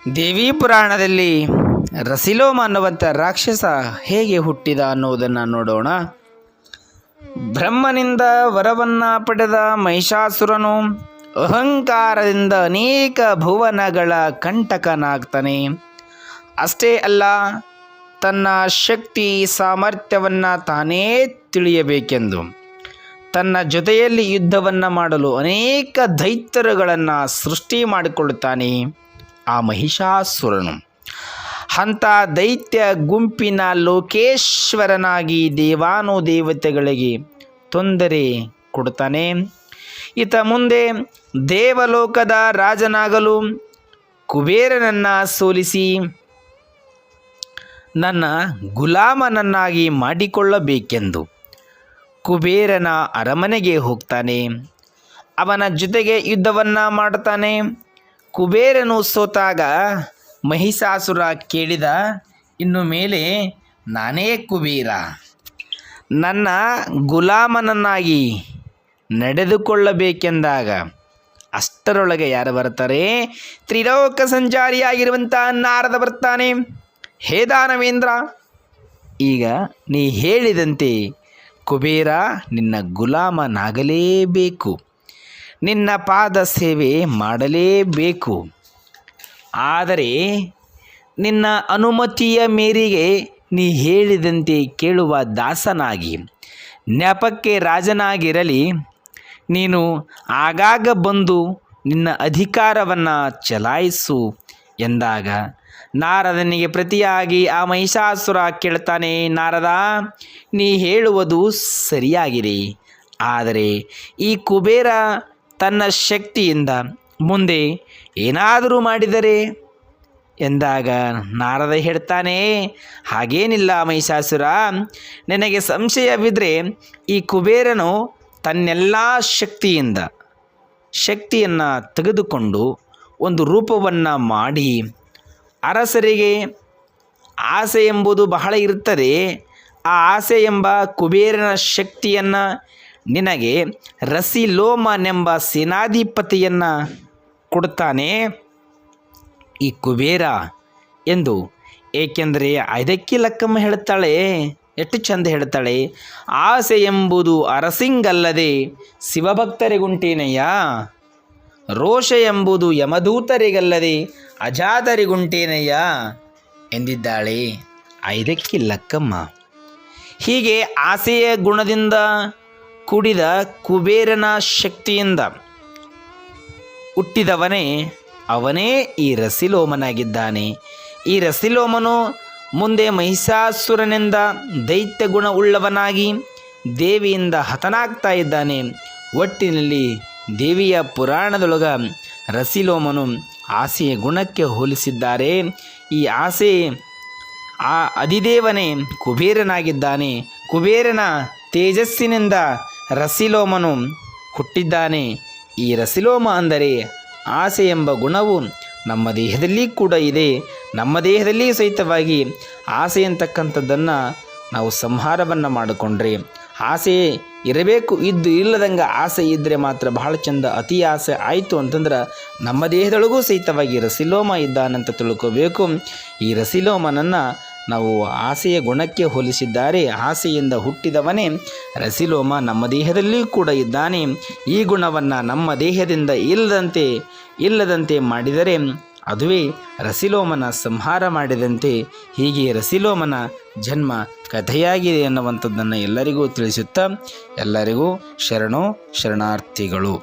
ದೇವಿ ಪುರಾಣದಲ್ಲಿ ರಸಿಲೋಮ ಅನ್ನುವಂಥ ರಾಕ್ಷಸ ಹೇಗೆ ಹುಟ್ಟಿದ ಅನ್ನುವುದನ್ನು ನೋಡೋಣ. ಬ್ರಹ್ಮನಿಂದ ವರವನ್ನ ಪಡೆದ ಮಹಿಷಾಸುರನು ಅಹಂಕಾರದಿಂದ ಅನೇಕ ಭುವನಗಳ ಕಂಟಕನಾಗ್ತಾನೆ. ಅಷ್ಟೇ ಅಲ್ಲ, ತನ್ನ ಶಕ್ತಿ ಸಾಮರ್ಥ್ಯವನ್ನು ತಾನೇ ತಿಳಿಯಬೇಕೆಂದು ತನ್ನ ಜೊತೆಯಲ್ಲಿ ಯುದ್ಧವನ್ನು ಮಾಡಲು ಅನೇಕ ದೈತ್ಯರುಗಳನ್ನು ಸೃಷ್ಟಿ ಮಾಡಿಕೊಳ್ಳುತ್ತಾನೆ ಆ ಮಹಿಷಾಸುರನು. ಅಂಥ ದೈತ್ಯ ಗುಂಪಿನ ಲೋಕೇಶ್ವರನಾಗಿ ದೇವಾನುದೇವತೆಗಳಿಗೆ ತೊಂದರೆ ಕೊಡ್ತಾನೆ. ಈತ ಮುಂದೆ ದೇವಲೋಕದ ರಾಜನಾಗಲು ಕುಬೇರನನ್ನು ಸೋಲಿಸಿ ನನ್ನ ಗುಲಾಮನನ್ನಾಗಿ ಮಾಡಿಕೊಳ್ಳಬೇಕೆಂದು ಕುಬೇರನ ಅರಮನೆಗೆ ಹೋಗ್ತಾನೆ. ಅವನ ಜೊತೆಗೆ ಯುದ್ಧವನ್ನು ಮಾಡ್ತಾನೆ. ಕುಬೇರನು ಸೋತಾಗ ಮಹಿಷಾಸುರ ಕೇಳಿದ, ಇನ್ನು ಮೇಲೆ ನಾನೇ ಕುಬೇರ, ನನ್ನ ಗುಲಾಮನನ್ನಾಗಿ ನಡೆದುಕೊಳ್ಳಬೇಕೆಂದಾಗ ಅಷ್ಟರೊಳಗೆ ಯಾರು ಬರ್ತಾರೆ? ತ್ರಿಲೋಕ ಸಂಚಾರಿಯಾಗಿರುವಂಥ ನಾರದ ಬರ್ತಾನೆ. ಹೇ ದಾನವೇಂದ್ರ, ಈಗ ನೀ ಹೇಳಿದಂತೆ ಕುಬೇರ ನಿನ್ನ ಗುಲಾಮನಾಗಲೇಬೇಕು, ನಿನ್ನ ಪಾದ ಸೇವೆ ಮಾಡಲೇಬೇಕು. ಆದರೆ ನಿನ್ನ ಅನುಮತಿಯ ಮೇರೆಗೆ ನೀ ಹೇಳಿದಂತೆ ಕೇಳುವ ದಾಸನಾಗಿ, ನೆಪಕ್ಕೆ ರಾಜನಾಗಿರಲಿ, ನೀನು ಆಗಾಗ ಬಂದು ನಿನ್ನ ಅಧಿಕಾರವನ್ನು ಚಲಾಯಿಸು ಎಂದಾಗ ನಾರದನಿಗೆ ಪ್ರತಿಯಾಗಿ ಆ ಮಹಿಷಾಸುರ ಕೇಳ್ತಾನೆ, ನಾರದ, ನೀ ಹೇಳುವುದು ಸರಿಯಾಗಿದೆ, ಆದರೆ ಈ ಕುಬೇರ ತನ್ನ ಶಕ್ತಿಯಿಂದ ಮುಂದೆ ಏನಾದರೂ ಮಾಡಿದರೆ ಎಂದಾಗ ನಾರದ ಹೇಳ್ತಾನೆ, ಹಾಗೇನಿಲ್ಲ ಮಹಿಷಾಸುರ, ನಿನಗೆ ಸಂಶಯವಿದ್ದರೆ ಈ ಕುಬೇರನು ತನ್ನೆಲ್ಲ ಶಕ್ತಿಯನ್ನು ತೆಗೆದುಕೊಂಡು ಒಂದು ರೂಪವನ್ನು ಮಾಡಿ, ಅರಸರಿಗೆ ಆಸೆ ಎಂಬುದು ಬಹಳ ಇರುತ್ತದೆ, ಆ ಆಸೆ ಎಂಬ ಕುಬೇರನ ಶಕ್ತಿಯನ್ನು ನಿನಗೆ ರಸಿಲೋಮನೆಂಬ ಸೇನಾಧಿಪತಿಯನ್ನು ಕೊಡ್ತಾನೆ ಈ ಕುಬೇರ ಎಂದು. ಏಕೆಂದರೆ ಅದಕ್ಕೆ ಲಕ್ಕಮ್ಮ ಹೇಳ್ತಾಳೆ, ಎಷ್ಟು ಚಂದ ಹೇಳ್ತಾಳೆ, ಆಸೆ ಎಂಬುದು ಅರಸಿಂಗಲ್ಲದೆ ಶಿವಭಕ್ತರಿಗುಂಟೇನಯ್ಯ, ರೋಷ ಎಂಬುದು ಯಮದೂತರಿಗಲ್ಲದೆ ಅಜಾತರಿಗುಂಟೇನಯ್ಯ ಎಂದಿದ್ದಾಳೆ ಐದಕ್ಕಿ ಲಕ್ಕಮ್ಮ. ಹೀಗೆ ಆಸೆಯ ಗುಣದಿಂದ ಕೂಡಿದ ಕುಬೇರನ ಶಕ್ತಿಯಿಂದ ಹುಟ್ಟಿದವನೇ ಅವನೇ ಈ ರಸಿಲೋಮನಾಗಿದ್ದಾನೆ. ಈ ರಸಿಲೋಮನು ಮುಂದೆ ಮಹಿಷಾಸುರನಿಂದ ದೈತ್ಯ ಗುಣ ಉಳ್ಳವನಾಗಿ ದೇವಿಯಿಂದ ಹತನಾಗ್ತಾ ಇದ್ದಾನೆ. ಒಟ್ಟಿನಲ್ಲಿ ದೇವಿಯ ಪುರಾಣದೊಳಗ ರಸಿಲೋಮನು ಆಸೆಯ ಗುಣಕ್ಕೆ ಹೋಲಿಸಿದ್ದಾರೆ. ಈ ಆಸೆ ಆ ಅಧಿದೇವನೇ ಕುಬೇರನಾಗಿದ್ದಾನೆ. ಕುಬೇರನ ತೇಜಸ್ಸಿನಿಂದ ರಸಿಲೋಮನು ಹುಟ್ಟಿದ್ದಾನೆ. ಈ ರಸಿಲೋಮ ಅಂದರೆ ಆಸೆ ಎಂಬ ಗುಣವು ನಮ್ಮ ದೇಹದಲ್ಲಿ ಕೂಡ ಇದೆ. ನಮ್ಮ ದೇಹದಲ್ಲಿ ಸಹಿತವಾಗಿ ಆಸೆ ಅಂತಕ್ಕಂಥದ್ದನ್ನು ನಾವು ಸಂಹಾರವನ್ನು ಮಾಡಿಕೊಂಡ್ರೆ, ಆಸೆ ಇರಬೇಕು, ಇದ್ದು ಇಲ್ಲದಂಗೆ ಆಸೆ ಇದ್ದರೆ ಮಾತ್ರ ಬಹಳ ಚಂದ. ಅತಿ ಆಸೆ ಆಯಿತು ಅಂತಂದ್ರೆ ನಮ್ಮ ದೇಹದೊಳಗೂ ಸಹಿತವಾಗಿ ರಸಿಲೋಮ ಇದ್ದಾನಂತ ತಿಳ್ಕೋಬೇಕು. ಈ ರಸಿಲೋಮನನ್ನು ನಾವು ಆಸೆಯ ಗುಣಕ್ಕೆ ಹೋಲಿಸಿದ್ದಾರೆ. ಆಸೆಯಿಂದ ಹುಟ್ಟಿದವನೇ ರಸಿಲೋಮ ನಮ್ಮ ದೇಹದಲ್ಲಿಯೂ ಕೂಡ ಇದ್ದಾನೆ. ಈ ಗುಣವನ್ನು ನಮ್ಮ ದೇಹದಿಂದ ಇಲ್ಲದಂತೆ ಮಾಡಿದರೆ ಅದುವೇ ರಸಿಲೋಮನ ಸಂಹಾರ ಮಾಡಿದಂತೆ. ಹೀಗೆ ರಸಿಲೋಮನ ಜನ್ಮ ಕಥೆಯಾಗಿದೆ ಎನ್ನುವಂಥದ್ದನ್ನು ಎಲ್ಲರಿಗೂ ತಿಳಿಸುತ್ತಾ ಎಲ್ಲರಿಗೂ ಶರಣಾರ್ಥಿಗಳು.